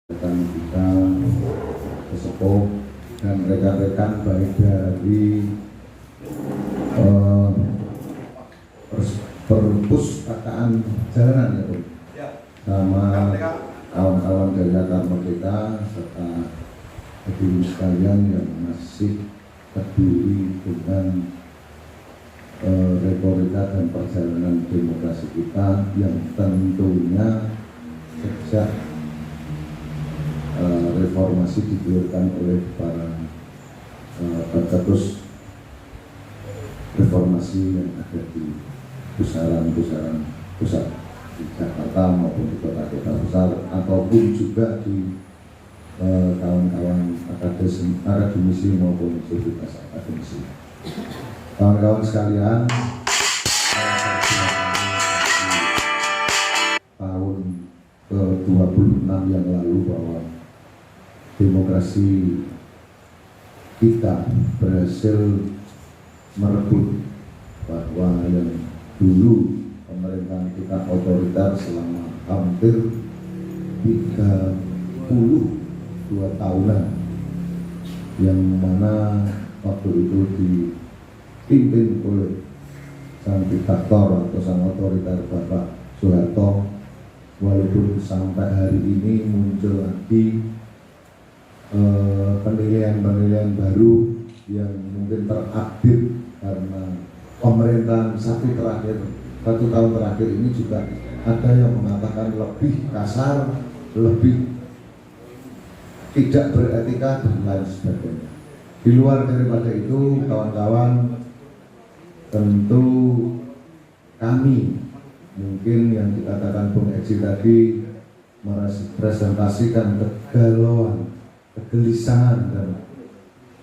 rekan kita, sesepuh dan rekan-rekan baik dari perpustakaan jalanan ya Bung, sama kawan-kawan dari Akar Merdeka serta hadirin sekalian yang masih peduli dengan retorika dan perjalanan demokrasi kita yang tentunya sejak reformasi digulirkan oleh para pencetus reformasi yang ada di pusaran-pusaran pusat di Jakarta maupun di kota-kota besar ataupun juga di kawan-kawan akademisi maupun aktivitas akademisi. Kawan-kawan sekalian, tahun ke-26 yang lalu bahwa demokrasi kita berhasil merebut bahwa yang dulu pemerintahan kita otoriter selama hampir 32 tahunan, yang mana waktu itu dipimpin oleh sang diktator atau sang otoriter Bapak Soeharto, walaupun sampai hari ini muncul lagi penilaian-penilaian baru yang mungkin terupdate karena pemerintahan satu tahun terakhir ini juga ada yang mengatakan lebih kasar, lebih tidak beretika dan lain sebagainya. Di luar daripada itu, kawan-kawan, tentu kami mungkin yang dikatakan Bung Eci tadi merepresentasikan kegalauan, kegelisahan dan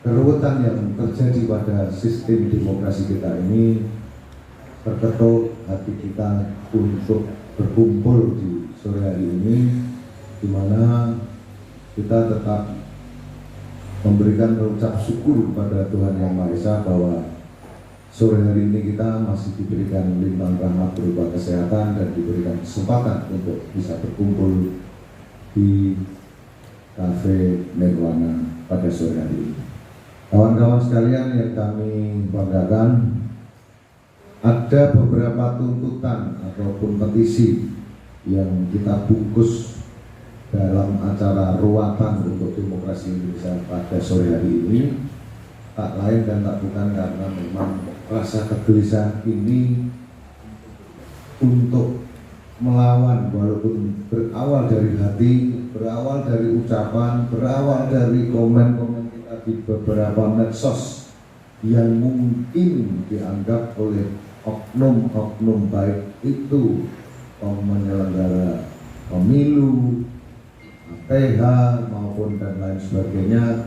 keruwetan yang terjadi pada sistem demokrasi kita ini, terketuk hati kita untuk berkumpul di sore hari ini, di mana kita tetap memberikan ucap syukur kepada Tuhan Yang Maha Esa bahwa sore hari ini kita masih diberikan limpahan rahmat berupa kesehatan dan diberikan kesempatan untuk bisa berkumpul di Cafe Nirwana pada sore hari ini. Kawan-kawan sekalian yang kami banggakan, ada beberapa tuntutan ataupun petisi yang kita bungkus dalam acara ruatan untuk demokrasi Indonesia pada sore hari ini, tak lain dan tak bukan karena memang rasa kegelisahan ini untuk melawan, walaupun berawal dari hati, berawal dari ucapan, berawal dari komen-komen kita di beberapa medsos yang mungkin dianggap oleh oknum-oknum baik itu penyelenggara pemilu, PH maupun dan lain sebagainya,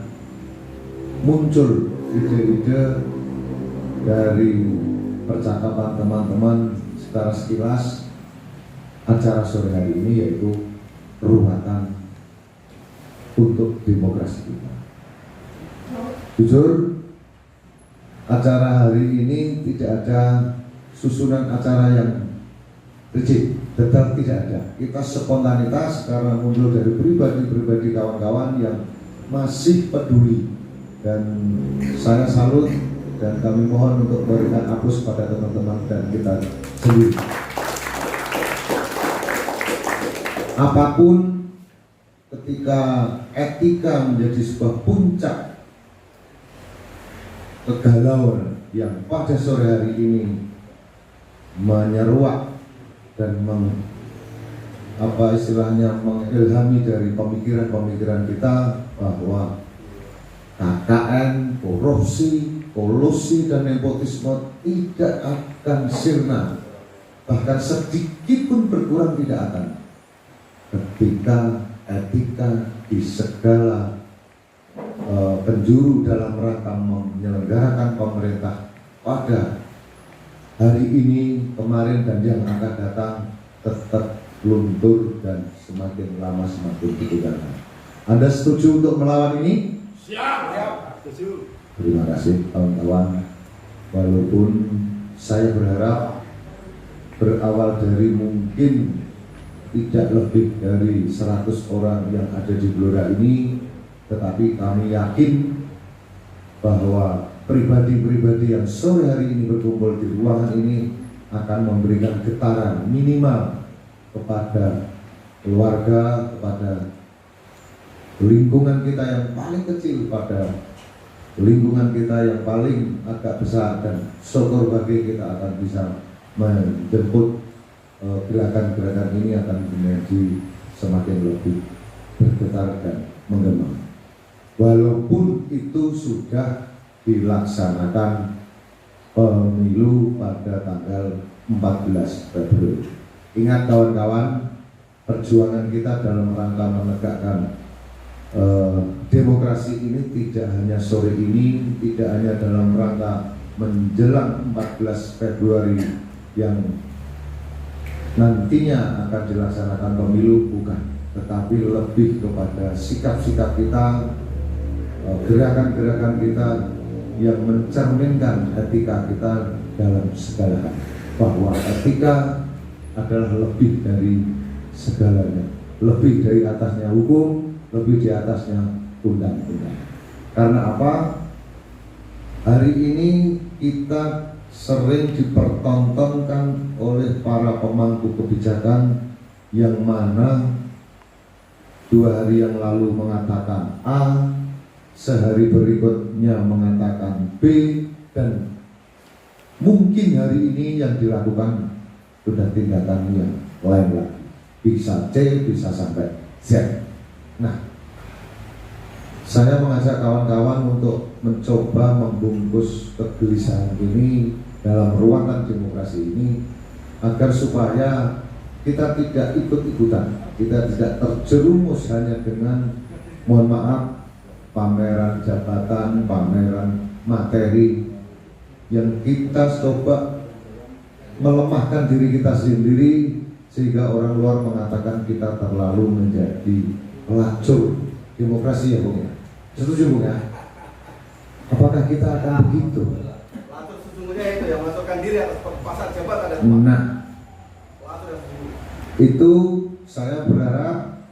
muncul ide-ide dari percakapan teman-teman secara sekilas acara sore hari ini, yaitu ruatan untuk demokrasi kita. Jujur, acara hari ini tidak ada susunan acara yang rigid, tetap tidak ada. Kita spontanitas karena muncul dari pribadi-pribadi kawan-kawan yang masih peduli, dan saya salut dan kami mohon untuk berikan apus pada teman-teman dan kita sendiri. Apapun, ketika etika menjadi sebuah puncak kegalauan yang pada sore hari ini menyeruak dan mengilhami dari pemikiran-pemikiran kita bahwa KKN, korupsi, kolusi dan nepotisme tidak akan sirna, bahkan sedikit pun berkurang tidak akan, ketika etika di segala penjuru dalam rangka menyelenggarakan pemerintah pada hari ini, kemarin, dan yang akan datang tetap luntur dan semakin lama semakin ditinggalkan. Anda setuju untuk melawan ini? Siap, setuju. Terima kasih kawan-kawan. Walaupun saya berharap berawal dari mungkin tidak lebih dari 100 orang yang ada di Blora ini, tetapi kami yakin bahwa pribadi-pribadi yang sore hari ini berkumpul di ruangan ini akan memberikan getaran minimal kepada keluarga, kepada lingkungan kita yang paling kecil, pada lingkungan kita yang paling agak besar, dan syukur bagi kita akan bisa menjemput gerakan-gerakan ini akan menjadi semakin lebih bergetar dan menggema. Walaupun itu sudah dilaksanakan pemilu pada tanggal 14 Februari. Ingat kawan-kawan, perjuangan kita dalam rangka menegakkan demokrasi ini tidak hanya sore ini, tidak hanya dalam rangka menjelang 14 Februari yang nantinya akan dilaksanakan pemilu, bukan, tetapi lebih kepada sikap-sikap kita, gerakan-gerakan kita yang mencerminkan etika kita dalam segala hal, bahwa etika adalah lebih dari segalanya, lebih dari atasnya hukum, lebih di atasnya undang-undang. Karena apa? Hari ini kita sering dipertontonkan oleh para pemangku kebijakan yang mana 2 hari yang lalu mengatakan A, sehari berikutnya mengatakan B, dan mungkin hari ini yang dilakukan sudah tindakan yang lain lagi, bisa C, bisa sampai Z. Nah, saya mengajak kawan-kawan untuk mencoba membungkus kegelisahan ini dalam ruangan demokrasi ini, agar supaya kita tidak ikut-ikutan, kita tidak terjerumus hanya dengan, mohon maaf, pameran jabatan, pameran materi, yang kita coba melemahkan diri kita sendiri sehingga orang luar mengatakan kita terlalu menjadi pelacur demokrasi, ya Bung ya? Setuju Bung ya? Apakah kita akan begitu? Pelacur sesungguhnya itu yang masukkan diri atas pasar jabatan dan Nah, pelacur yang sesungguhnya. itu saya berharap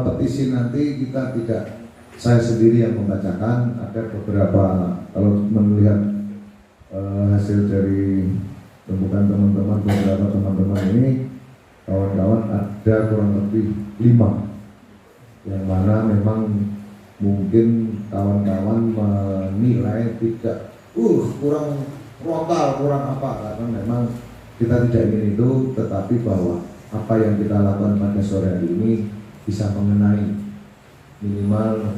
petisi nanti kita tidak saya sendiri yang membacakan, ada beberapa, kalau melihat hasil dari tumpukan teman-teman, beberapa teman-teman ini, kawan-kawan ada kurang lebih 5 yang mana memang mungkin kawan-kawan menilai tidak kurang frontal, kurang apa, karena memang kita tidak ingin itu, tetapi bahwa apa yang kita lakukan pada sore hari ini bisa mengenai minimal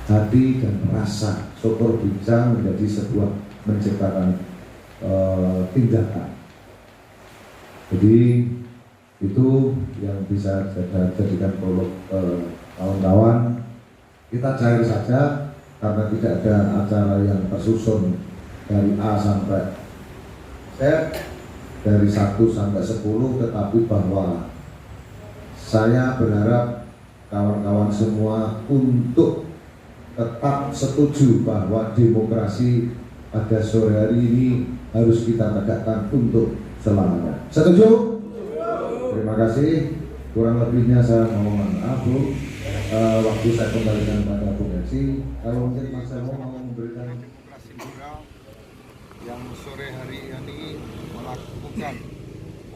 hati dan rasa syukur, bisa menjadi sebuah menciptakan tindakan. Jadi itu yang bisa saya jadikan prolog kawan-kawan. Kita cair saja karena tidak ada acara yang tersusun dari A sampai Z, dari 1 sampai 10, tetapi bahwa saya berharap kawan-kawan semua untuk tetap setuju bahwa demokrasi pada sore hari ini harus kita tegakkan untuk selamanya. Setuju? Terima kasih. Kurang lebihnya saya mohon maaf Bu. Waktu saya kembalikan pada Bu Mercy. Kalau mungkin Mas Selmo mau memberikan demokrasi moral yang sore hari ini melakukan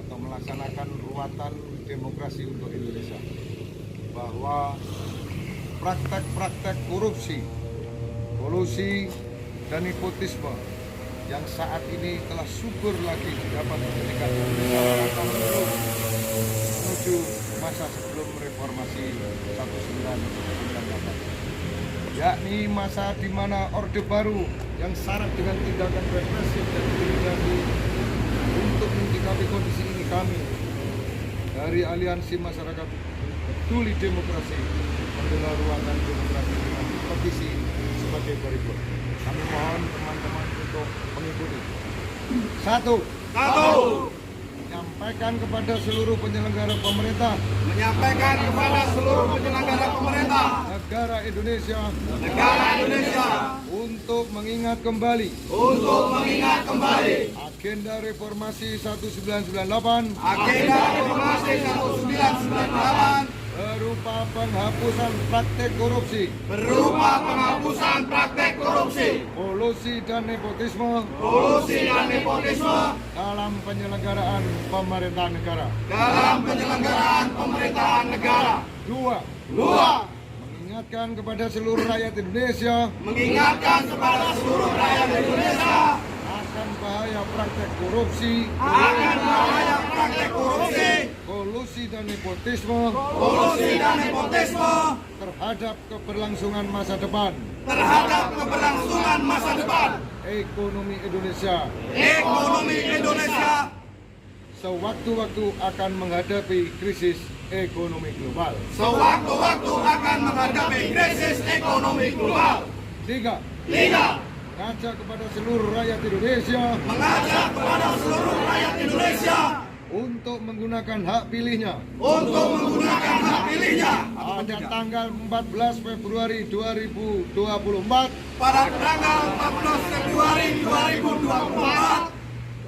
atau melaksanakan ruatan demokrasi untuk Indonesia, bahwa praktek-praktek korupsi, kolusi, dan nepotisme yang saat ini telah subur lagi dapat menjadikan Indonesia menuju masa sebelum reformasi 1998, yakni masa di mana Orde Baru yang syarat dengan tindakan represif dan intimidasi untuk menyikapi kondisi ini, kami dari Aliansi Masyarakat Peduli Demokrasi menggelar ruangan demokrasi dengan petisi sebagai berikut. Kami mohon teman-teman untuk mengikuti. 1. Menyampaikan kepada seluruh penyelenggara pemerintah negara Indonesia untuk mengingat kembali Agenda Reformasi 1998 Agenda Reformasi 1998 berupa penghapusan praktek korupsi, kolusi dan nepotisme dalam penyelenggaraan pemerintahan negara. Dua, mengingatkan kepada seluruh rakyat Indonesia akan bahaya praktek korupsi, kolusi dan nepotisme terhadap keberlangsungan masa depan ekonomi Indonesia sewaktu-waktu akan menghadapi krisis ekonomi global. Tiga, mengajak kepada seluruh rakyat Indonesia untuk menggunakan hak pilihnya pada tanggal 14 Februari 2024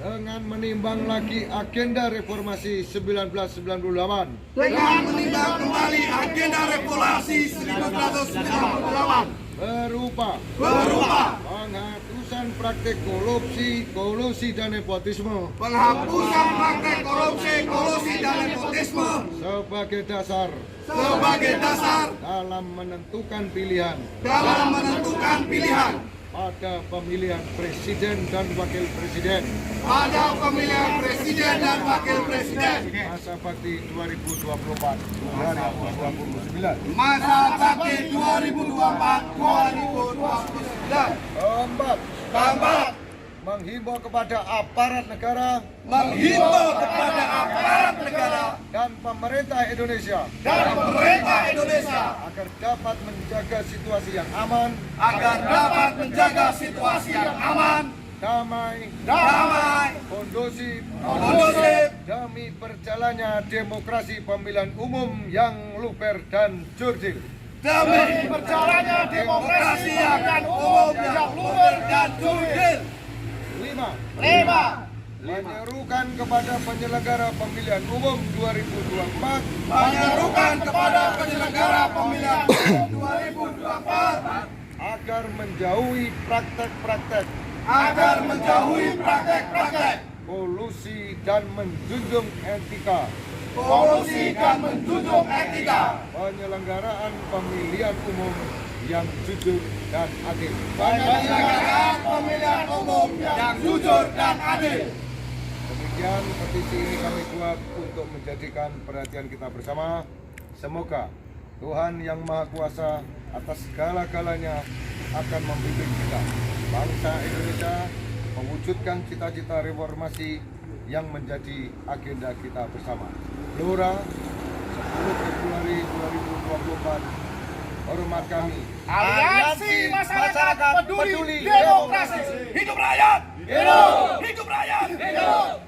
dengan menimbang lagi agenda reformasi 1998 berupa penghapusan praktek kolusi dan nepotisme sebagai dasar dalam menentukan pilihan pada pemilihan presiden dan wakil presiden masa bakti 2024 2029. Keempat, menghimbau kepada aparat negara dan pemerintah Indonesia agar dapat menjaga situasi yang aman, damai, kondusif demi berjalannya demokrasi pemilihan umum yang luber dan jurdil. Lima, menyerukan kepada penyelenggara pemilihan umum 2024 agar menjauhi praktek-praktek kolusi dan menjunjung etika penyelenggaraan pemilihan umum yang jujur dan adil. Demikian petisi ini kami buat untuk menjadikan perhatian kita bersama. Semoga Tuhan Yang Maha Kuasa atas segala-galanya akan membimbing kita, bangsa Indonesia, mewujudkan cita-cita reformasi yang menjadi agenda kita bersama. Gelora 10 Februari 2024. Hormat kami, Aliansi Masyarakat Peduli Demokrasi. Hidup rakyat! Hidup rakyat! Hidup!